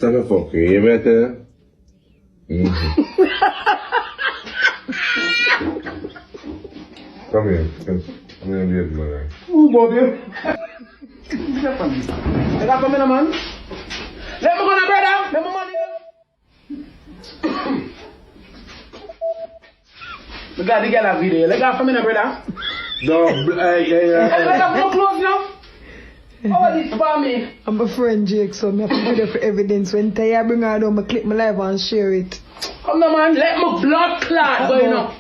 Take a fuck you better. Come here. Come here, dear man. Who, Bobby? I got come in, man. Let me go now, brother. Let me money. We got the girl a video. Let her come in, brother. No, Let her go close now. How is this for me? I'm a friend, Jake, so I have to do that for evidence. When I bring her down, I click my live and share it. Come now, man. Let my blood clot going up.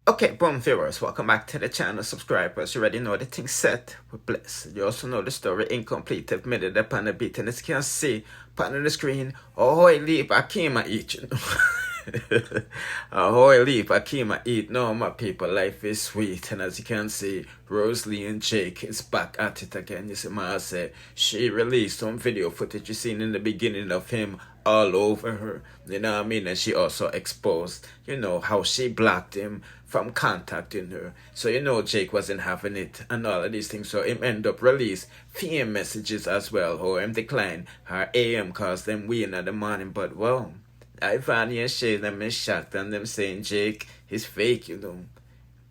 Okay, boom viewers, welcome back to the channel. Subscribers, you already know the thing set. We're blessed. You also know the story incomplete. I've made it up on the beat, and as you can see, on the screen, ahoy leap, I came and eat, you know. Ahoy leap, I came and eat. No, my people, life is sweet. And as you can see, Rosealee and Jake is back at it again. You see, I say, she released some video footage you seen in the beginning of him all over her. You know what I mean? And she also exposed, you know, how she blocked him from contacting her. So, you know, Jake wasn't having it and all of these things. So, him end up release PM messages as well. Or him decline her AM calls them we in the morning. But, well, Ivany Shay them is shocked and them saying Jake is fake, you know.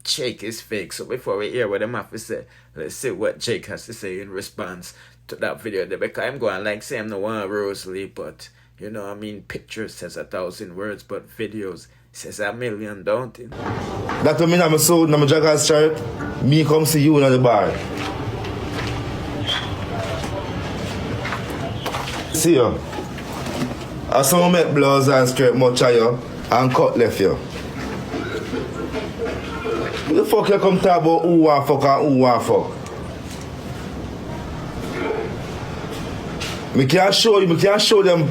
Jake is fake. So, before we hear what them have to say, let's see what Jake has to say in response to that video there. Because I'm going like say I'm the one Rosealee, but you know, I mean, pictures says 1,000 words, but videos says 1,000,000, don't it? that mean I'm a suit, I'm a jacket shirt. Me come see you in the bar. See you. I saw make blouse and skirt much of you and cut left you. What the fuck you come talk about who want fuck and who want fuck? Me can't show them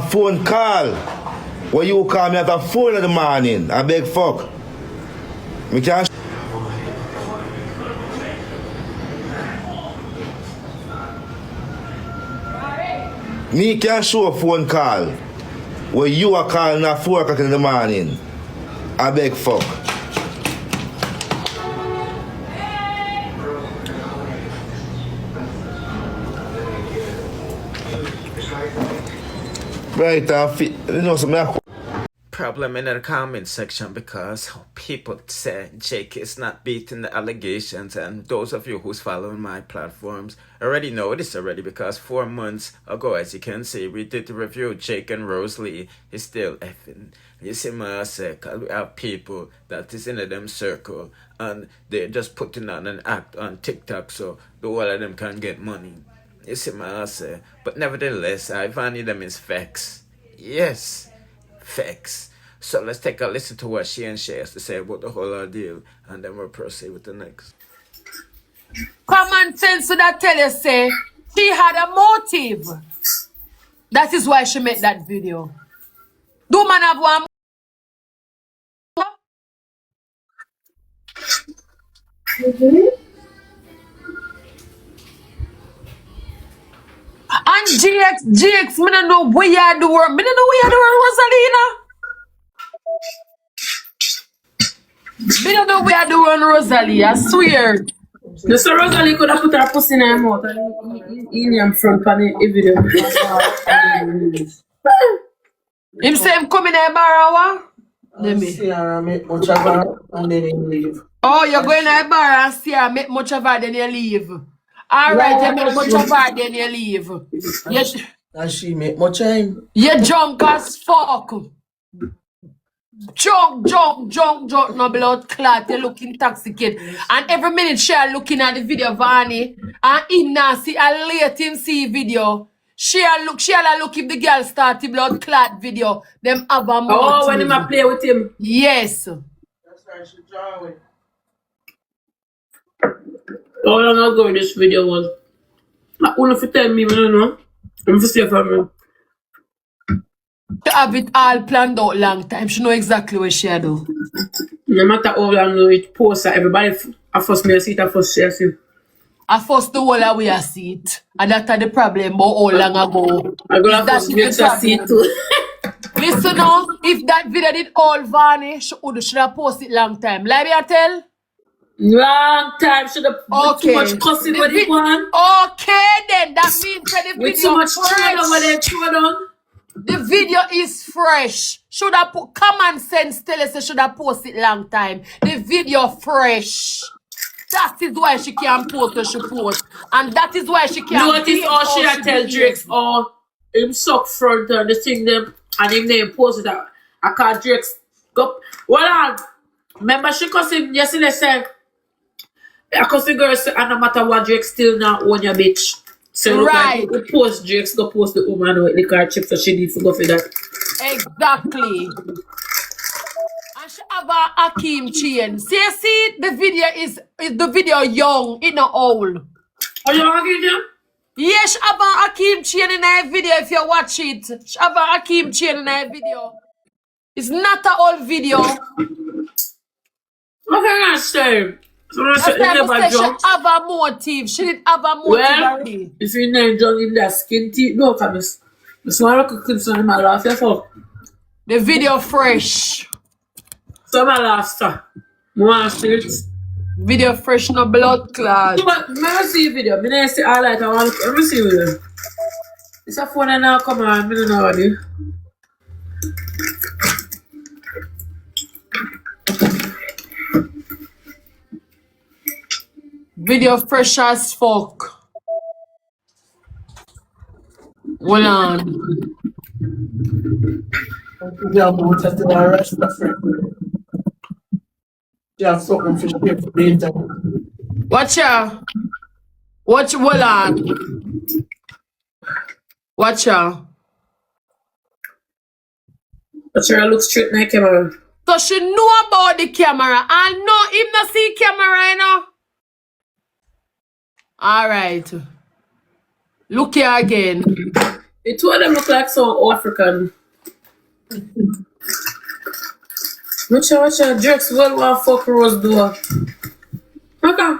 phone call. When you call me at the phone in the morning, I beg fuck. Me can't. Me can't show a phone call where you are calling at 4 o'clock in the morning. I beg fuck. Right, you know something. Problem in the comment section because people say Jake is not beating the allegations, and those of you who's following my platforms already know this already because 4 months ago, as you can see, we did the review. Jake and Rosealee is still effing. You see, I say, cause we have people that is in them circle and they're just putting on an act on TikTok so the all of them can get money. You see, I say, but nevertheless, Ivany them is facts. Yes, facts. So let's take a listen to what she and Shay has to say about the whole ordeal, and then we'll proceed with the next. Common sense would that tell you, say, she had a motive. That is why she made that video. Do man have one? And GX, me don't know where you do work. Me don't know where you do work, Rosalina. Me don't know where you do work, Rosealee. I swear. No, so Rosealee could have put her pussy in her mouth and in him front on the video. Him say him come in a bar, Let me see her and make much of her and then him leave. oh, you're going to a bar and see her make much of her, then you leave. Alright, you make much of her, then you leave. And she make much of him. You drunk as fuck. Drunk, no blood clot, you look intoxicated. And every minute she looking at the video, Vani, and him now see a late him see video. She look if the girl start the blood clot video, them have a motive. Oh, when him a play with him. Yes. That's why she draw away. How long ago this video was? I want to tell me, I don't know. I'm to say for me. She have it all planned out long time. She know exactly what she do. No matter how long it posts, everybody at first me see it, at first she see. I first the whole way I see it. And that's the problem about how long ago. I'm going to first me see it too. Listen now, if that video did all vanish, she should have posted long time. Like me I tell? Long time. Should have too Okay. much cussing with it one. Okay, then that means that the With video too much chewing over there, fresh. chewing on. The video is fresh. Should have put common sense tell us should have post it long time. The video fresh. That is why she can't post what she post. And that is why she can't Notice all she had tell Drake's all him suck front and the thing them and him name post it out. I call Drake's go. Well on. Remember she cuss him yesterday said I cuss the girl say and no matter what Drake still not own your bitch. So look Right. like post Drake's go post the woman with the car chip so she need to go for that. Exactly. And she have a Hakeem chain. See, the video is the video young, it not old. Are you arguing them? Yes, she have a Hakeem chain in her video if you watch it. She have a Hakeem chain in her video. It's not an old video. What can I say? So I That's said, why I never say she jump. have a motive. She did have a motive Well, already. if you name John in that skin teeth, no, come this. The small clips on my laugh, you fuck. The video fresh. So my laugh, sir. More street. Video fresh, no blood clot. But let me see the video. I didn't see all that. Let me see the video. It's a phone and now come on. I don't know what to do. Video fresh as fuck. Hold on. Yeah, but that's the rest of the friend. Yeah, something fish here for the internet. Watch ya. Watch, hold on. Watch ya. But you look straight in the camera. So she know about the camera and no, him not see camera, you know. Alright. Look here again. The two of them look like some African. Watch out, Jerks well want fuck Rose door. Okay.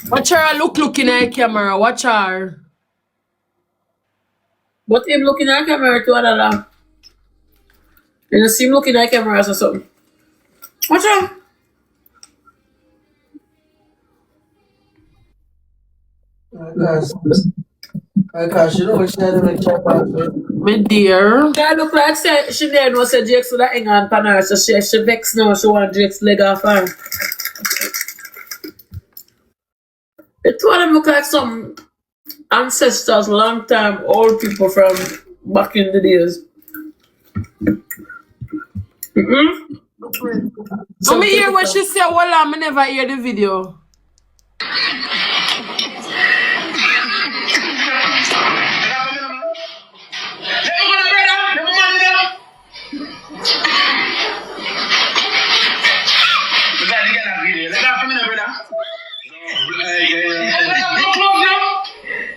Watch her look in the camera. Watch her. But him looking at the camera to another. You see him looking at the camera or something. Watch out. Because you know what she had to make chop out with. My dear. That look like say, she there no say Jakes with that hang on pan her. So she vex now. She want Jakes leg off her. The two of them look like some ancestors, long time, old people from back in the days. Let me hear what she said. Hold on, I never hear the video.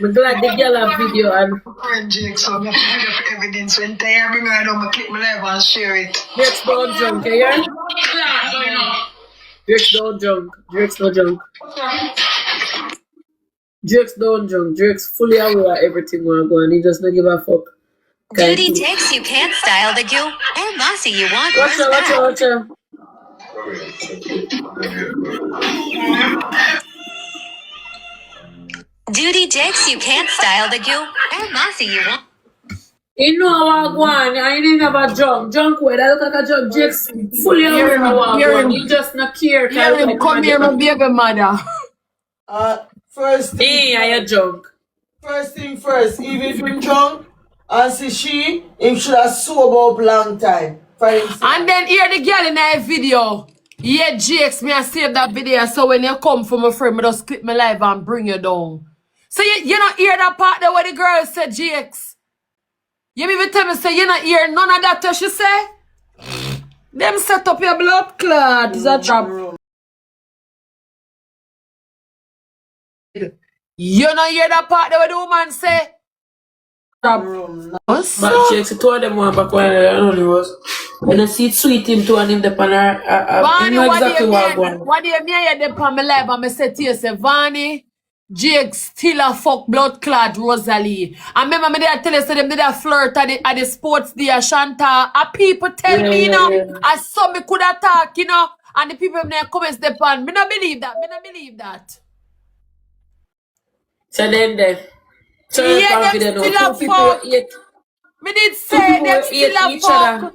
I'm glad the girl have video and Jake, so I have to video for evidence. When I bring her down, I click my live and share it. Drake's don't drunk, you hear? Drake's don't drunk. Drake's not drunk. Drake's don't drunk. Drake's fully aware of everything going on. He just don't give a fuck. Duty takes you can't style the you or mossy you want. Watch out, watch out, watch out. Duty takes you can't style the you or mossy you want. You know what go on. I didn't have a junk. Junk way. That look like a junk. Drake's fully aware of what go on. He just not care. Hear him come here, my baby mother. First thing, Hey, I a junk. first thing first, even if him drunk and see she, him should have sober up long time. For him And then hear the girl in that video. Yeah, Jakes, me I save that video. So when you come from a friend, me just clip my live and bring you down. So you not hear that part there where the girl said, Jakes. You even tell me say you not hear none of that what she say? Them set up your blood clot. Is a trap. You not hear that part there where the woman say? Trap. What's But up? Jakes, two of them one back when I only was. When I see it sweet him too and him the pan her, Vani, know what do exactly you what mean? going. What do you mean? I did on my live and I said to you, say, Vani, Jake still a fuck blood clad Rosealee. I remember me there tell you, say them did a flirt at the sports day, Shanta. A people tell me, you know, I saw me could attack, you know. and the people in their comments depend. Me not believe that. So then, turn Yeah, on them video now. still a Two people fuck. hate. Me did Two say people them hate still a each other. fuck.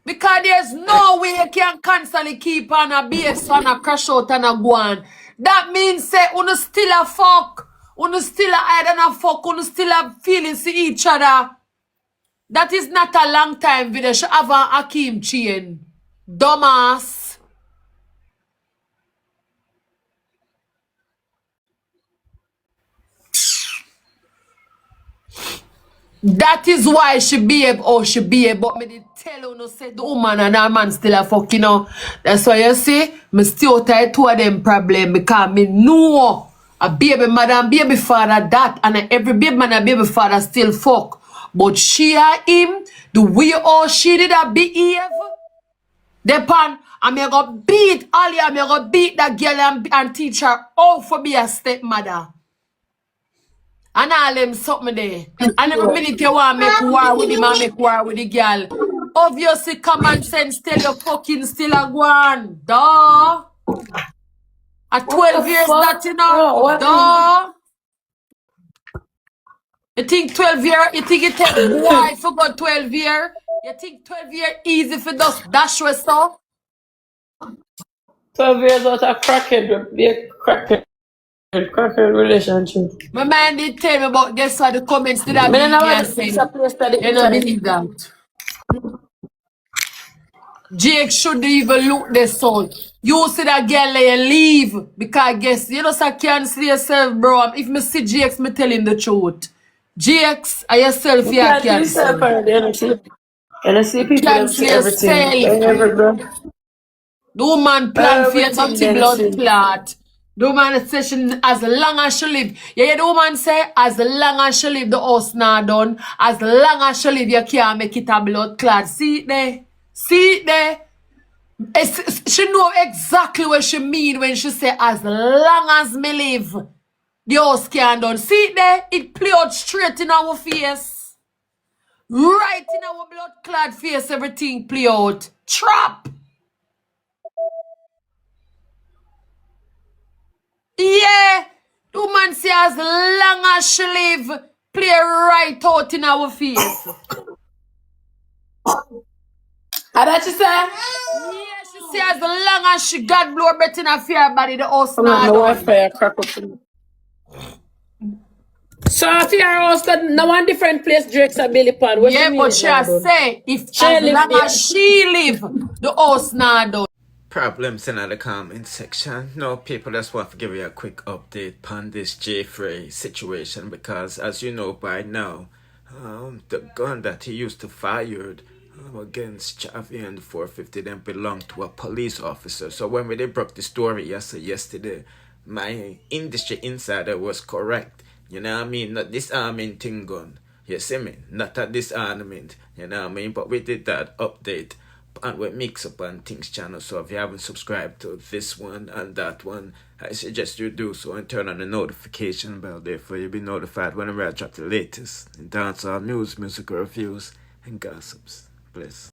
Because there's no way you can constantly keep on a base and a crash out and a go on. That means say uno still a fuck. Uno still a head and a fuck. Uno still have feelings to each other. That is not a long time video. She have a Hakeem chain. Dumbass. That is why she behave how she behave. But me did tell you no say the woman and her man still a fuck, you know. That's why you see, me still tie two of them problem because me know a baby mother and baby father that and every baby man and baby father still fuck. But she and him, the way how she did a behave, depend, and me go beat Alia, me go beat that girl and teach her how for be a stepmother. And all them something there. And every minute you want to make war with him and make war with the girl. Obviously, common sense tell you fucking still a go on. Duh. At 12 years fuck? that you know. Bro, what Duh. You think 12 year, you think it take boy for about 12 year? You think 12 year easy for just dash with stuff? 12 years out of crackhead, be a crackhead relationship. My man did tell me about guess what the comments did I Me then beat me I and want say, to place that you don't believe that. Jake shouldn't even look this son. You see that girl and leave. Because I guess you know so cancel yourself, bro. If me see Jakes, me tell him the truth. Jakes, are yourself you here can't do yourself cancel. already, and I see people them Cancel see everything. yourself. The woman plan for your Everything dirty them blood see. clot. The woman say she, as long as she live. You hear the woman say, as long as she live, the house not done. As long as she live, you can't make it a blood clot. See it there? See it there? She know exactly what she mean when she say, as long as me live, the house can't done. See it there? It play out straight in our face. Right in our blood clot face, everything play out. Trap! Yeah, the woman say as long as she live, play right out in our face. How that you say? Yeah, she say as long as she got blow breath in her fear body, the house Come on, not my done. Wi-Fi crack up. So if your house got no one different place, Drake's a Billy Pan. What Yeah, you mean but it she now has done? say if She as live long there. as she live, the house not done. Problems in the comment section. No, people just want to give you a quick update on this Jeffrey situation because, as you know by now, the gun that he used to fire against Chavi and 450 then belonged to a police officer. So when we broke the story yesterday, my industry insider was correct. You know what I mean? Not disarming thing gun. You see me? Not a disarmament. You know what I mean? But we did that update and with Mixup and Things channel. So if you haven't subscribed to this one and that one, I suggest you do so and turn on the notification bell there for you be notified whenever I drop the latest in dancehall news, musical reviews, and gossips. Bless.